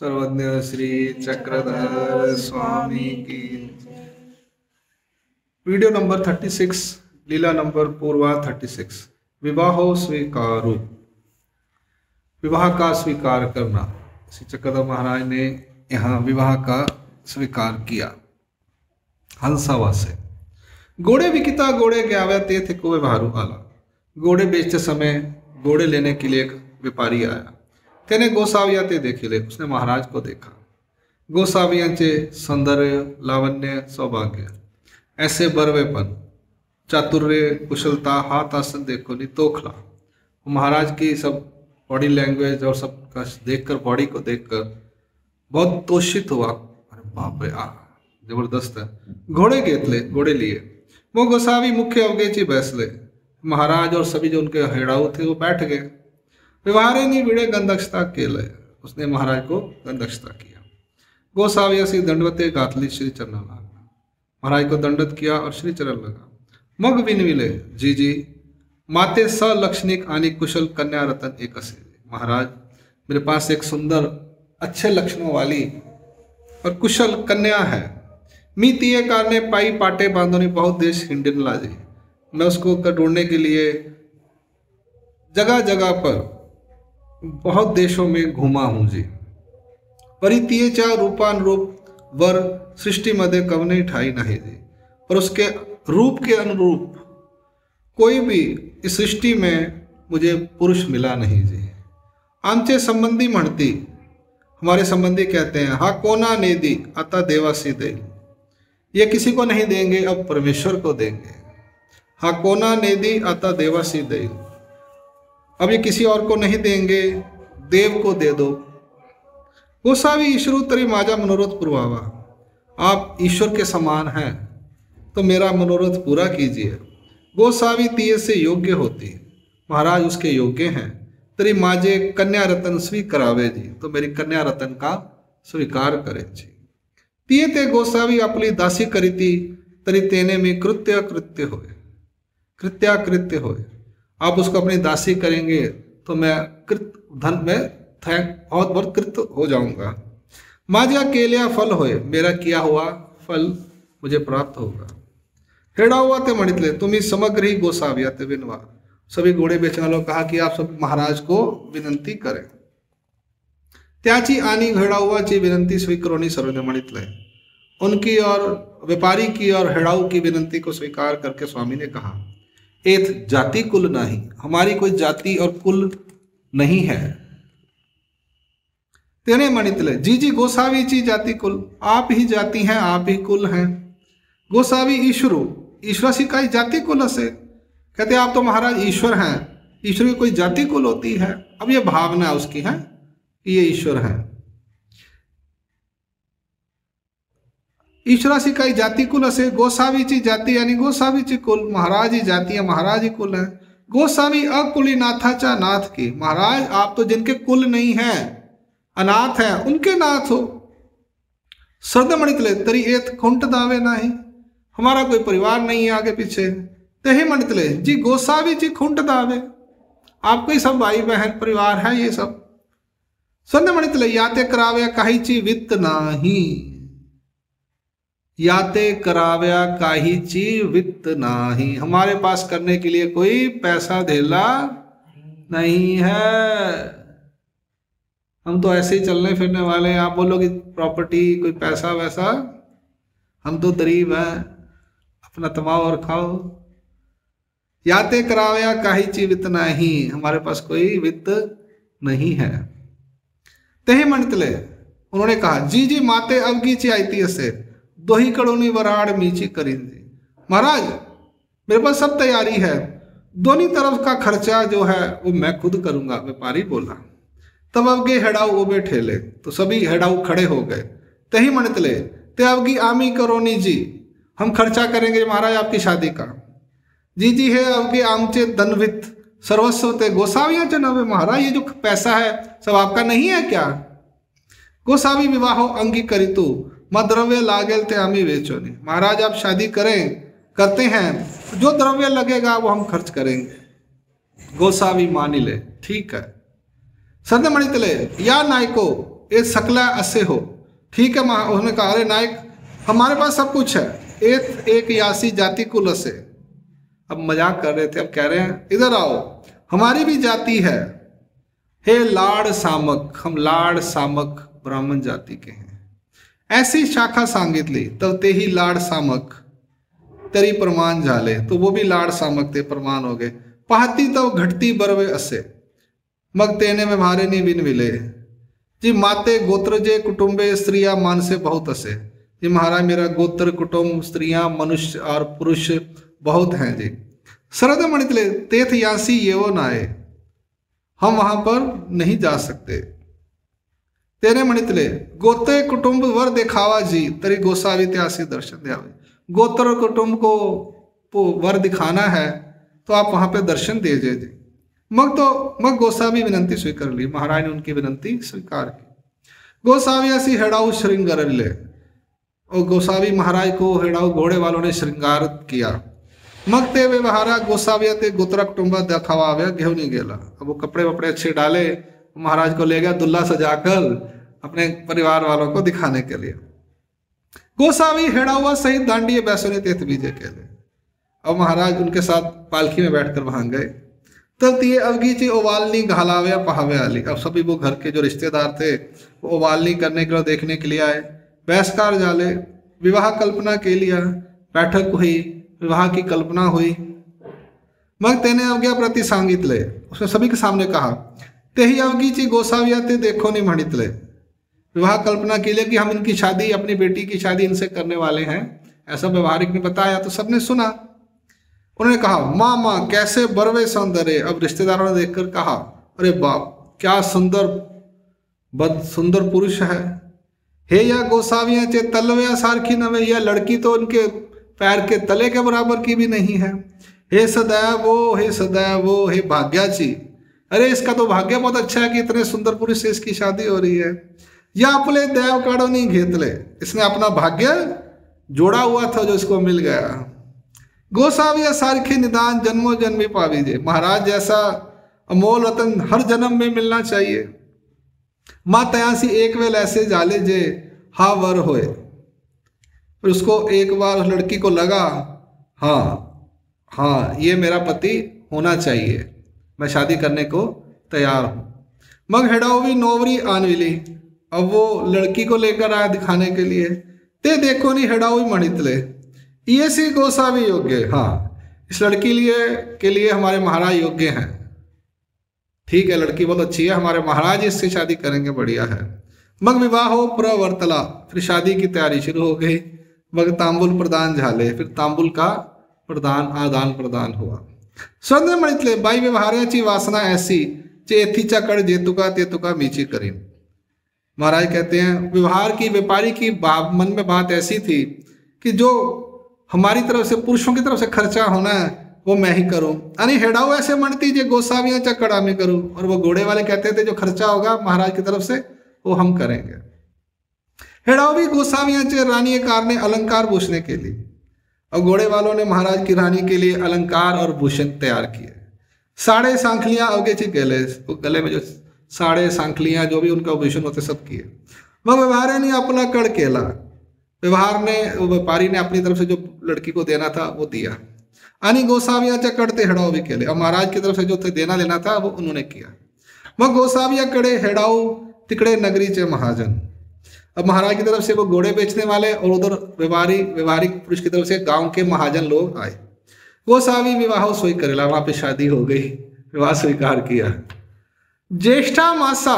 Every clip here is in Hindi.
सर्वज्ञ श्री चक्रधर स्वामी की। वीडियो नंबर 36, लीला नंबर पूर्वा 36। विवाहो स्वीकारो, विवाह का स्वीकार करना। श्री चक्रधर महाराज ने यहाँ विवाह का स्वीकार किया। हंसावा से घोड़े विकिता घोड़े ग्यावे ते थे को व्यवहारू आला। घोड़े बेचते समय घोड़े लेने के लिए एक व्यापारी आया। तेने गोसाविया ते देखे ले, उसने महाराज को देखा। गोसावियांचे सौंदर्य, लावण्य, सौभाग्य, ऐसे बरवेपन, चातुर्य, कुशलता, हाथ आसन देखो नहीं तोखला। महाराज की सब बॉडी लैंग्वेज और सब का देखकर, बॉडी को देखकर बहुत तोषित हुआ। अरे बाप रे, जबरदस्त है। घोड़े घेतले, घोड़े लिए। वो गोसावी मुख्य अवगेची बैसले। महाराज और सभी जो उनके हेड़ाऊ थे वो बैठ गए। व्यवहारे नहीं भिड़े गंधक्षता केले, उसने महाराज को गंधक्षता किया। गोसावी से दंडवते गातली श्री चरण लगा। महाराज को दंडत किया और श्री चरण लगा। मग विनविले, जी जी माते सलक्षणिक आनी कुशल कन्या रतन एक असे। महाराज, मेरे पास एक सुंदर अच्छे लक्षणों वाली और कुशल कन्या है। मी तिये कारने पाई पाटे बांधोनी बहुत देश हिंडिन लाजे। मैं उसको ढूंढने के लिए जगह जगह पर बहुत देशों में घूमा हूं जी। परितीयेच्या रूपानुरूप वर सृष्टि मध्ये कवने ठाई नाही जी। पर उसके रूप के अनुरूप कोई भी इस सृष्टि में मुझे पुरुष मिला नहीं जी। आमचे संबंधी म्हणती, हमारे संबंधी कहते हैं, हा कोना नेदी अता देवासी दे। ये किसी को नहीं देंगे, अब परमेश्वर को देंगे। हा कोना नेदी अता देवासी दे, अब ये किसी और को नहीं देंगे, देव को दे दो। गोसावी ईश्वरू तरी माजा मनोरथ पुरवावा। आप ईश्वर के समान हैं तो मेरा मनोरथ पूरा कीजिए। गोसावी तिये से योग्य होती, महाराज उसके योग्य हैं। तरी माजे कन्या रतन स्वीकारावे जी, तो मेरी कन्या रतन का स्वीकार करे जी। तिये ते गोसावी अपनी दासी करीती, तरी तेने में कृत्य कृत्य होए, कृत्याकृत्य होए। आप उसको अपनी दासी करेंगे तो मैं कृत धन में बहुत बहुत कृत हो जाऊंगा। माजिया केलिया फल होए, मेरा किया हुआ फल मुझे प्राप्त होगा। हेड़ा हुआ ते मणितले, तुम्ही समग्र ही गोसाविया ते विनवा। सभी घोड़े बेचने वालों कहा कि आप सब महाराज को विनंती करें। त्याची आनी हेड़ा हुआ ची विनंती स्वीकरोनी सर्वने मणितले। उनकी और व्यापारी की और हेड़ाऊ की विनंती को स्वीकार करके स्वामी ने कहा, एथ जाति कुल नहीं, हमारी कोई जाति और कुल नहीं है। तेने मणितले, जी जी गोसावी ची जाति कुल, आप ही जाति हैं, आप ही कुल हैं। गोसावी ईश्वरू, ईश्वर सी का जाति कुल असे। कहते आप तो महाराज ईश्वर हैं, ईश्वर की कोई जाति कुल होती है। अब ये भावना उसकी है कि ये ईश्वर है। ईश्वरासी का जाति कुल असे, गोसावीची जाति यानी गोसावीची कुल, महाराज ही जाति है, महाराज ही कुल है। गोसावी अकुली नाथाचा नाथ की, महाराज आप तो जिनके कुल नहीं है, अनाथ है, उनके नाथ हो। सर्दमणितले तरी एत खुंट दावे नाही, हमारा कोई परिवार नहीं है आगे पीछे। तेहे मणितले, जी गोसावी जी खुंट दावे, आपको ही सब भाई बहन परिवार है ये सब। सर्दमणितले, याते करावे काहीची वित्त नाही, याते कराव्या काहीची वित्त नाही, हमारे पास करने के लिए कोई पैसा धेला नहीं है। हम तो ऐसे ही चलने फिरने वाले हैं। आप बोलोगे प्रॉपर्टी कोई पैसा वैसा, हम तो गरीब हैं, अपना तमाओ और खाओ। याते कराव्या काहीची वित्त नहीं, हमारे पास कोई वित्त नहीं है। तेहे मणितले, उन्होंने कहा, जी जी माते अवगीची आईती असे, दोही कड़ोनी वराड़ मीची करिंदी। महाराज मेरे पास सब तैयारी है, दोनों तरफ का खर्चा जो है वो मैं खुद करूंगा, व्यापारी बोला। तब अवगे हेड़ाऊ वो बैठे ले, तो सभी हेड़ाऊ खड़े हो गए। तही मणितले, ते अवगी आमी करोनी जी, हम खर्चा करेंगे महाराज आपकी शादी का। जी जी है अवगे आमचे धनवित सर्वस्व ते गोसाविया चनवे, महाराज ये जो पैसा है सब आपका नहीं है क्या? गोसावी विवाहो अंगी करितु मां द्रव्य लागेल ते आमी वेचोनी, महाराज आप शादी करते हैं, जो द्रव्य लगेगा वो हम खर्च करेंगे। गोसावी मानी ले, ठीक है। संत मणितले, या नायको ए सकला असे हो। ठीक है, उन्होंने कहा अरे नायक हमारे पास सब कुछ है, एक यासी जाति कुल असे। अब मजाक कर रहे थे, अब कह रहे हैं इधर आओ हमारी भी जाति है, हे लाड़ सामक, हम लाड़ सामक ब्राह्मण जाति के हैं। ऐसी शाखा सांगितली तब ते ही लाड़ सामक तेरी प्रमाण झाले, तो वो भी लाड़ सामक थे, प्रमाण हो गए। पहाती तब घटती बरवे असे, मग तेने में भारे नहीं बिन विले, जी माते गोत्र जे कुटुंबे स्त्रिया मान से बहुत असे। जी महाराज मेरा गोत्र कुटुंब स्त्रियां मनुष्य और पुरुष बहुत हैं जी। शरद मणितले तेथ यासी ये वो नाए, हम वहां पर नहीं जा सकते। तेरे मणितले गोते कुटुंब वर दिखावा जी, तेरी गोसावी त्यासी दर्शन दियावे। गोत्र कुटुंब को वर दिखाना है तो आप वहां पे दर्शन दीजिए जी। मग गोसावी विनंती स्वीकार ली, महाराज ने उनकी विनंती स्वीकार की। गोसावी ऐसी हेड़ाऊ श्रृंगार ले, और गोसावी महाराज को हेड़ाऊ घोड़े वालों ने श्रृंगार किया। मग ते व्यवहारा गोसाविया ते गोत्रा कुटुंबा दिखावा आव्या घेऊ नहीं गेला। अब वो कपड़े वपड़े अच्छे डाले, महाराज को ले गया दुल्ला सजाकर अपने परिवार वालों को दिखाने के लिए। गोसावी हेड़ावा सहित दांडिये बैसोने तेथ बीजे के लिए। अब महाराज उनके साथ पालकी में बैठकर वहां गए। तब तिये अवगीची ओवालनी घालाव्या पहावे आली। अब सभी वो घर के जो रिश्तेदार थे वो ओवालनी करने के लिए देखने के लिए आए। बैसकार जाले विवाह कल्पना के लिए बैठक हुई, विवाह की कल्पना हुई। मग तेने अवज्ञा प्रति सांगित ले, उसने सभी के सामने कहा ते ही अवगीची गोसाविया ते देखो नहीं मणित ले, विवाह कल्पना के लिए कि हम इनकी शादी, अपनी बेटी की शादी इनसे करने वाले हैं, ऐसा व्यवहारिक ने बताया। तो सबने सुना। उन्होंने कहा माँ माँ कैसे बरवे सौंदर्य। अब रिश्तेदारों ने देखकर कहा अरे बाप क्या सुंदर पुरुष है। हे या गोसाविया चे तलव्या सारखी नवे, यह लड़की तो उनके पैर के तले के बराबर की भी नहीं है। हे सदैव वो, हे सदैव वो, हे भाग्याची, अरे इसका तो भाग्य बहुत अच्छा है कि इतने सुंदर पुरुष से इसकी शादी हो रही है। या अपने देव काड़ो नहीं घेतले, इसने अपना भाग्य जोड़ा हुआ था जो इसको मिल गया। गोसाविया सारखे निदान जन्मों जन्मी पावीजे, महाराज जैसा अमोल रतन हर जन्म में मिलना चाहिए। माँ तयासी एक वेल ऐसे जाले जे हा वर होए, फिर उसको एक बार उस लड़की को लगा हाँ ये मेरा पति होना चाहिए, मैं शादी करने को तैयार हूं। मग हेडावी नौवरी आनविली, अब वो लड़की को लेकर आया दिखाने के लिए। ते देखो नहीं हेडावी मणितले, ये सी गोसावी योग्य, हाँ इस लड़की के लिए हमारे महाराज योग्य हैं। ठीक है, लड़की बहुत अच्छी है, हमारे महाराज इससे शादी करेंगे, बढ़िया है। मग विवाह हो प्रवर्तला, फिर शादी की तैयारी शुरू हो गई। मग तांबुल प्रदान झाले, फिर तांबुल का आदान प्रदान हुआ। स्वर्ण मणितले बाई व्यवहाराची वासना ऐसी चेथी चकड़ जेतुका तेतुका मीची करीन। महाराज कहते हैं व्यवहार की, व्यापारी की मन में बात ऐसी थी कि जो हमारी तरफ से, पुरुषों की तरफ से खर्चा होना है वो मैं ही करूं। यानी हेडाऊ ऐसे मनती जे गोसावियां चकड़ा में करूं, और वो घोड़े वाले कहते थे जो खर्चा होगा महाराज की तरफ से वो हम करेंगे। हेडाऊ भी गोसावियां चे रानी कारने अलंकार भूषणे के लिए, और घोड़े वालों ने महाराज की रानी के लिए अलंकार और भूषण तैयार किए। साढ़े सांखलियां अवगे ची गले, वो गले में जो साढ़े सांखलियां जो भी उनका भूषण होते सब किए। वह व्यवहार ने अपना कड़ केला, व्यवहार ने, व्यापारी ने अपनी तरफ से जो लड़की को देना था वो दिया। आनी गोसाविया चकड़ते हेड़ाऊ भी केले, और महाराज की तरफ से जो देना लेना था वो उन्होंने किया। वह गोसाविया कड़े हेड़ाऊ तिकड़े नगरी चे महाजन, अब महाराज की तरफ से वो घोड़े बेचने वाले और उधर व्यवहारिक पुरुष की तरफ से गांव के महाजन लोग आए। गोसावी विवाह सोई करेला, वहां पे शादी हो गई, विवाह स्वीकार किया। ज्येष्ठा मासा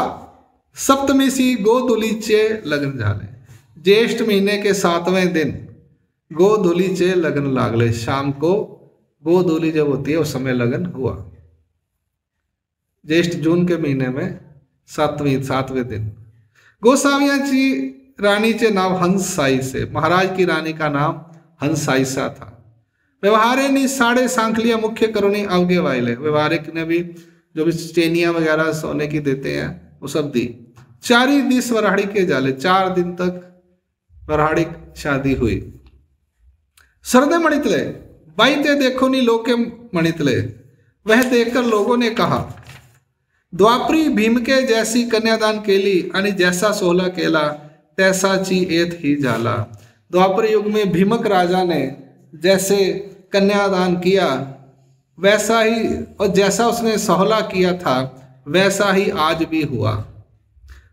सप्तमी सी गोधुलीचे लग्न झाले, ज्येष्ठ महीने के 7वें दिन गोधुलीचे लग्न लागले। शाम को गोधुली जब होती है उस समय लग्न हुआ। ज्येष्ठ जून के महीने में 7वें दिन। गोसाविया जी रानी चे नाम हंसाई से, महाराज की रानी का नाम हंसाईसा था। व्यवहारे ने साढ़े सांखलिया मुख्य करुणी अवगे वाइले, व्यवहारिक ने भी जो भी चेनिया वगैरह सोने की देते हैं वो सब दी। 4 दिस वराड़ी के जाले, 4 दिन तक वराड़िक शादी हुई। सरदे मणितले बाईते देखो नी लोके मणितले, वह देखकर लोगों ने कहा द्वापरी भीम के जैसी कन्यादान केली आणि जैसा सोहला केला तैसा ची एत ही जाला। द्वापर युग में भीमक राजा ने जैसे कन्यादान किया वैसा ही, और जैसा उसने सोहला किया था वैसा ही आज भी हुआ।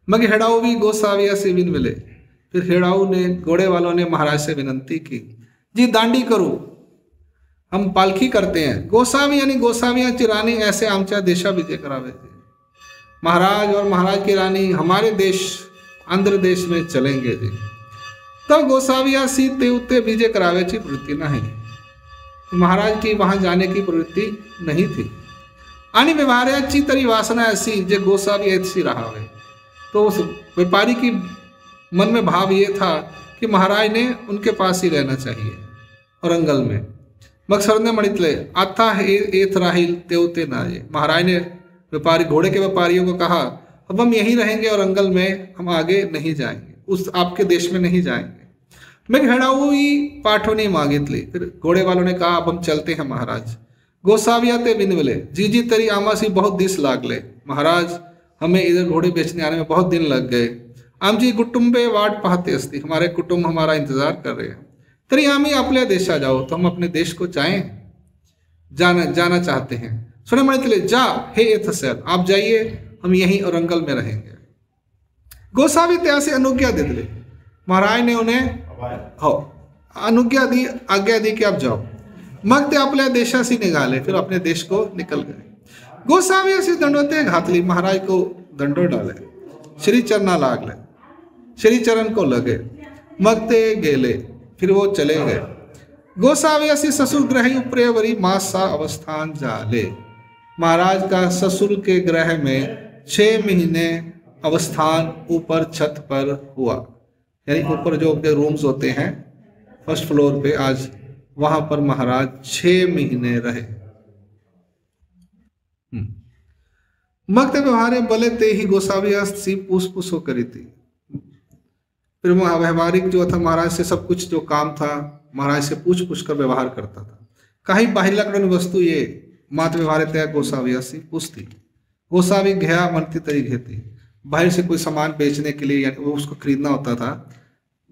मग हेड़ाऊ भी गोसाविया से विन मिले। फिर हेड़ाऊ ने, घोड़े वालों ने महाराज से विनंती की, जी दांडी करो, हम पालखी करते हैं। गोसावी यानी गोसावियाची राणी ऐसे आमच्या देशा विजय करावे थे। महाराज और महाराज की रानी हमारे देश आंध्र देश में चलेंगे जी। तब गोसाविया सी ते विजय करावेची प्रवृत्ती नाही, महाराज की वहां जाने की प्रवृत्ति नहीं थी। आणि व्यवहाराची तरी वासना ऐसी जे गोसावी ऐसी रहावे। तो उस व्यापारी की मन में भाव ये था कि महाराज ने उनके पास ही रहना चाहिए औरंगल में। मग सरने म्हणितले आता एथ राहील तेवते नाये। महाराज ने व्यापारी, घोड़े के व्यापारियों को कहा अब हम यहीं रहेंगे औरंगल में, हम आगे नहीं जाएंगे, उस आपके देश में नहीं जाएंगे। मैं हेड़ाऊ ही पाठो नहीं मागितली। फिर घोड़े वालों ने कहा अब हम चलते हैं महाराज। गोसाविया ते बिनवले, जी जी तरी आमासी बहुत दिस लागले। महाराज हमें इधर घोड़े बेचने आने में बहुत दिन लग गए। आम जी कुटुंबे वाट पाहते असती, हमारे कुटुंब हमारा इंतजार कर रहे हैं। तरी आम्ही आपल्या देशा जाओ, तो हम अपने देश को जाना चाहते हैं। सुने म्हणितले जा हे येत असेल, आप जाइए, हम यहीं औरंगल में रहेंगे। गोसावी त्यासे अनुज्ञा दे दिले। महाराज ने उन्हें अनुज्ञा दी, आज्ञा दी कि आप जाओ। मग ते आपल्या देशाशी निघाले, फिर अपने देश को निकल गए। गोसावी अशी दंडवते घातली, महाराज को दंडो डाले, श्री चरणा लागले, श्री चरण को लगे। मग ते गेले, फिर वो चले गए। गोसावी असी ससुर ग्रह उपरेवरी मासा अवस्थान जाले। महाराज का ससुर के ग्रह में 6 महीने अवस्थान ऊपर छत पर हुआ, यानी ऊपर जो उनके रूम्स होते हैं फर्स्ट फ्लोर पे, आज वहां पर महाराज 6 महीने रहे। मग ते व्यवहारे बले ते ही गोसाविया सी पूछ हो करी थी। फिर व्यवहारिक जो था महाराज से सब कुछ जो काम था महाराज से पूछ कर व्यवहार करता था। काही बाहिरल्याकडून वस्तू ये मात व्यवहार त्या गोसाविया सी पूछती। गोसावी घ्या म्हणती तरी घेती। बाहर से कोई सामान बेचने के लिए, यानी वो उसको खरीदना होता था,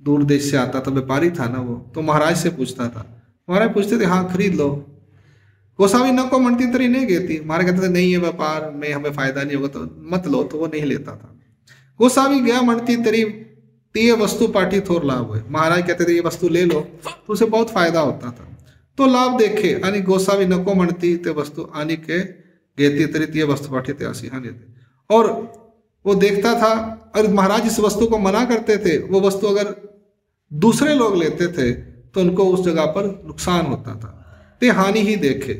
दूर देश से आता था, व्यापारी था ना वो, तो महाराज से पूछता था। महाराज पूछते थे हाँ खरीद लो। गोसावी नको म्हणती तरी नहीं घेती। महाराज कहते थे नहीं ये व्यापार में हमें फायदा नहीं होगा तो मत लो, तो वो नहीं लेता था। गोसावी गया म्हणती तरी ये वस्तु पाठी थोर लाभ हुए। महाराज कहते थे ये वस्तु ले लो, तो उसे बहुत फायदा होता था, तो लाभ देखे। आणि गोसावी नको म्हणती ते वस्तू आणि के घेती तरी ती वस्तु पाठी ते असी हानि थे। और वो देखता था, और महाराज इस वस्तु को मना करते थे, वो वस्तु अगर दूसरे लोग लेते थे तो उनको उस जगह पर नुकसान होता था। ते हानि ही देखे,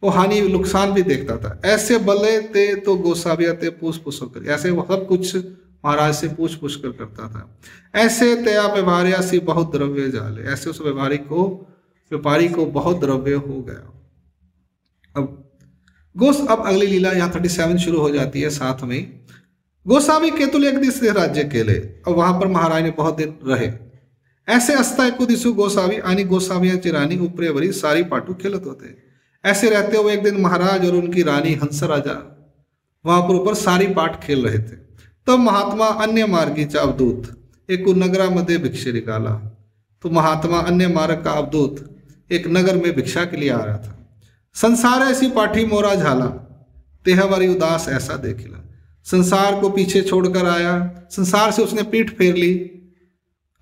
वो हानि नुकसान भी देखता था। ऐसे बले ते तो गोसाविया ते पूछ कर, ऐसे वो सब कुछ महाराज से पूछ कर करता था। ऐसे तया व्यवहारिया सी बहुत द्रव्य जाले, ऐसे उस व्यापारी को बहुत द्रव्य हो गया। अब अगली लीला यहाँ 37 शुरू हो जाती है। साथ में गोसावी केतुल एक दिवस राज्य केले, और वहां पर महाराज ने बहुत दिन रहे। ऐसे असता एक दिसू गोसावी आणि गोसावियाची राणी उपरेवरी सारी पाटू खेलत होते। ऐसे रहते हुए एक दिन महाराज और उनकी रानी हंस राजा वहां पर ऊपर सारी पाठ खेल रहे थे। तब महात्मा अन्य मार्गीचा अवधूत एक नगरामध्ये भिक्षे निकाला। तो महात्मा अन्य मार्ग का अवधूत एक नगर में भिक्षा के लिए आ रहा था। संसार ऐसी पाठी मोरा झाला, तेहवारी उदास ऐसा देखिला। संसार को पीछे छोड़कर आया, संसार से उसने पीठ फेर ली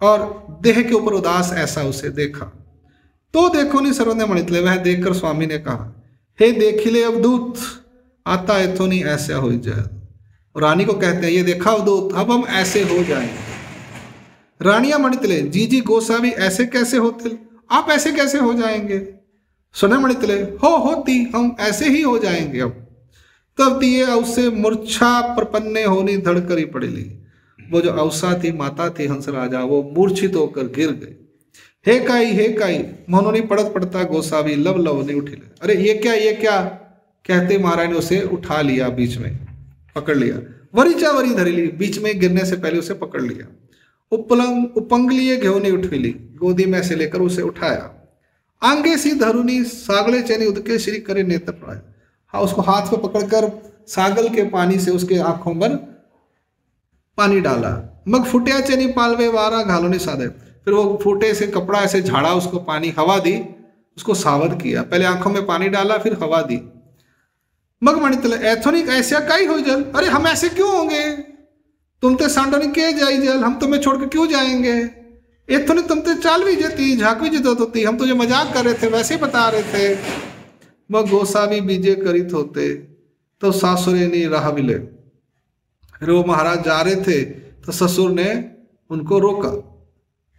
और देह के ऊपर उदास ऐसा उसे देखा। तो देखो नहीं सर्वने म्हणितले, वह देखकर स्वामी ने कहा हे देखिले अवधूत, आता एथोनी ऐसा हो जाए। रानी को कहते हैं ये देखा अवधूत, अब हम ऐसे हो जाएंगे। रानियां म्हणितले जी जी गोसावी ऐसे कैसे होते, आप ऐसे कैसे हो जाएंगे। सुने म्हणितले होती, हम ऐसे ही हो जाएंगे। अब तब दिए उससे मूर्छा प्रपन्ने होनी धड़करी पड़ेली। वो जो अवसा थी, माता थी हंस राजा, वो मूर्छित होकर गिर गए। हे काई म्हणून पड़त पड़ता गोसावी लव नहीं उठिले। अरे ये क्या कहते महाराज ने उसे उठा लिया, बीच में पकड़ लिया। वरीचा वरी धरी ली, बीच में गिरने से पहले उसे पकड़ लिया। उपंगलीय घेऊनी उठविली, गोदी में से लेकर उसे उठाया। आंगे सी धरुनी सागले चेनी उदके श्री करे नेत्र पड़ाए, उसको हाथ में पकड़कर सागल के पानी से उसके आंखों पर पानी डाला। मग फुटियाचे नहीं पालवे वारा घालोनी साधे, फिर वो फूटे से कपड़ा ऐसे झाड़ा, उसको पानी हवा दी, उसको सावध किया। पहले आंखों में पानी डाला, फिर हवा दी। मग मणितले एथोनिक ऐसा काई हो जल, अरे हम ऐसे क्यों होंगे, तुम ते सांडोनी के जाई जल, हम तुम्हें छोड़कर क्यों जाएंगे। एथोनिक तुम ते चाल भी जती झाक भी जत होती, हम तुझे मजाक कर रहे थे, वैसे ही बता रहे थे। मग गोसावी बीजे करित होते तो सासुरे नी राह मिले, फिर वो महाराज जा रहे थे तो ससुर ने उनको रोका।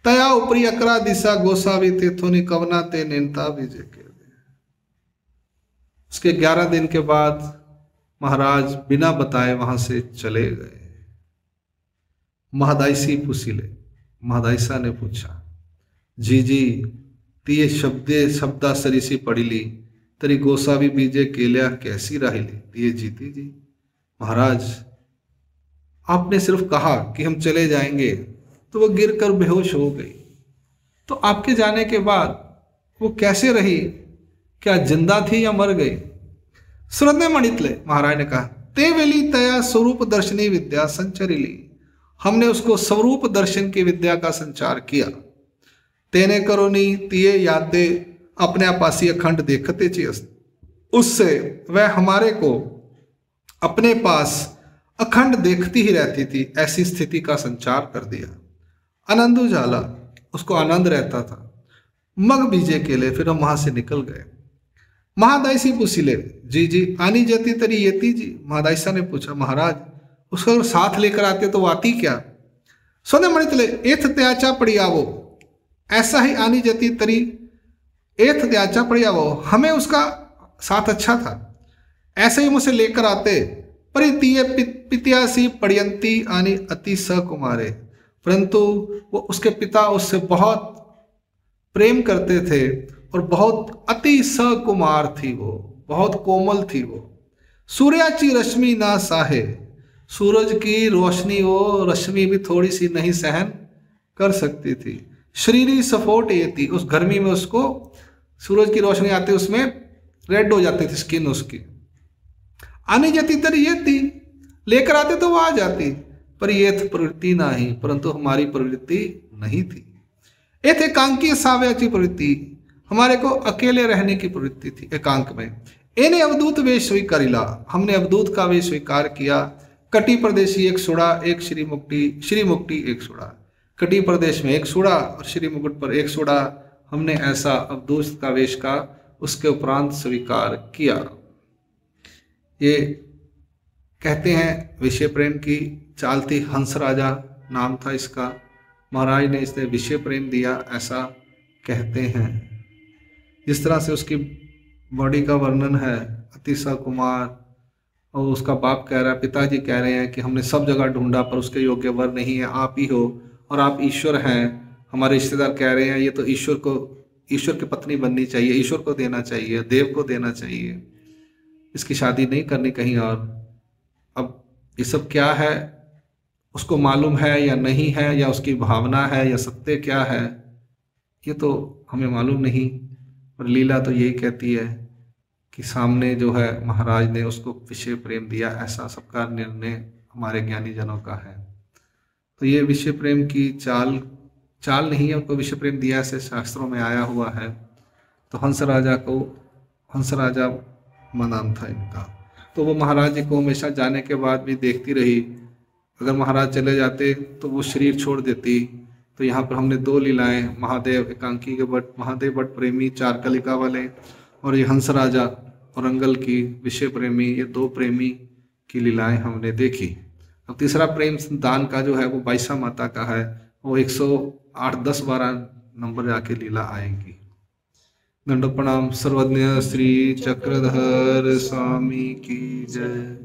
तया ऊपरी अकरा दिशा गोसावी थे थोनी कवना ते नेनता बीजे के। उसके 11 दिन के बाद महाराज बिना बताए वहां से चले गए। महदाइसी पुसिले, महदाइसा ने पूछा, जी जी तिये शब्दा सरीसी पड़ीली तरी गोसावी बीजे केल्या कैसी राहिली। तिये जीती जी, महाराज आपने सिर्फ कहा कि हम चले जाएंगे तो वो गिरकर बेहोश हो गई, तो आपके जाने के बाद वो कैसे रही, क्या जिंदा थी या मर गई। सुरदने मणितले, महाराज ने कहा, ते वेली तया स्वरूप दर्शनी विद्या संचरिली, हमने उसको स्वरूप दर्शन की विद्या का संचार किया। तेने करोनी तिये याते अपने आपासी अखंड देखते चेस, उससे वह हमारे को अपने पास अखंड देखती ही रहती थी, ऐसी स्थिति का संचार कर दिया। आनंद उजाला, उसको आनंद रहता था। मग बीजे केले, फिर हम वहां से निकल गए। महादाइसी पुसिले, जी जी आनी जती तरी येती जी, महादाइसा ने पूछा, महाराज उसको साथ लेकर आते तो आती क्या। सोने मणितले एथ त्याचा पड़ी आवो, ऐसा ही आनी जती तरी एथ त्याचा पड़ी आवो, हमें उसका साथ अच्छा था, ऐसे ही मुझसे लेकर आते। परितीय पित्यासी पड़यंती आनी अति सकुमारे, परंतु वो उसके पिता उससे बहुत प्रेम करते थे और बहुत अति सकुमार थी, वो बहुत कोमल थी। वो सूर्याची रश्मि ना साहे, सूरज की रोशनी वो रश्मि भी थोड़ी सी नहीं सहन कर सकती थी। शरीरी सफोट ये थी, उस गर्मी में उसको सूरज की रोशनी आती उसमें रेड हो जाती थी स्किन उसकी। आनी जाती तरी ये थी, लेकर आते तो वो आ जाती, पर ये प्रवृत्ति ना ही, परंतु हमारी प्रवृत्ति नहीं थी। ये थे एकांकी साव्याची प्रवृत्ति, हमारे को अकेले रहने की प्रवृत्ति थी एकांक में। इन्हें अवधूत वेश स्वीकारिला, हमने अवधूत का वेश स्वीकार किया। कटी प्रदेशी एक सुड़ा, एक श्री मुक्ति एक सुड़ा, कटी प्रदेश में एक सुड़ा और श्री मुकुट पर एक सुड़ा, हमने ऐसा अवधूत का वेश का उसके उपरांत स्वीकार किया। ये कहते हैं विषय प्रेम की चाल थी। हंस राजा नाम था इसका, महाराज ने इसने विषय प्रेम दिया ऐसा कहते हैं। जिस तरह से उसकी बॉडी का वर्णन है, अति सकुमार, और उसका बाप कह रहा है, पिताजी कह रहे हैं कि हमने सब जगह ढूंढा पर उसके योग्य वर नहीं है, आप ही हो और आप ईश्वर हैं। हमारे रिश्तेदार कह रहे हैं ये तो ईश्वर की पत्नी बननी चाहिए, ईश्वर को देना चाहिए, देव को देना चाहिए, इसकी शादी नहीं करनी कहीं और। अब ये सब क्या है, उसको मालूम है या नहीं है, या उसकी भावना है या सत्य क्या है, ये तो हमें मालूम नहीं। और लीला तो यही कहती है कि सामने जो है महाराज ने उसको विषय प्रेम दिया, ऐसा सबका निर्णय हमारे ज्ञानी जनों का है। तो ये विषय प्रेम की चाल नहीं है, उनको विषय प्रेम दिया ऐसे शास्त्रों में आया हुआ है। तो हंस राजा नाम था इनका। तो वो महाराज जी को हमेशा जाने के बाद भी देखती रही। अगर महाराज चले जाते तो वो शरीर छोड़ देती। तो यहाँ पर हमने 2 लीलाएं, महादेव एकांकी के भट्ट, महादेव भट्ट प्रेमी 4 कलिका वाले, और ये हंस राजा औरंगल की विषय प्रेमी, ये 2 प्रेमी की लीलाएं हमने देखी। अब तीसरा प्रेम दान का जो है वो बाईसा माता का है, वो 108, 10, 12 नंबर जाके लीला आएगी। दंड प्रणाम। सर्वज्ञ श्री चक्रधर स्वामी की जय।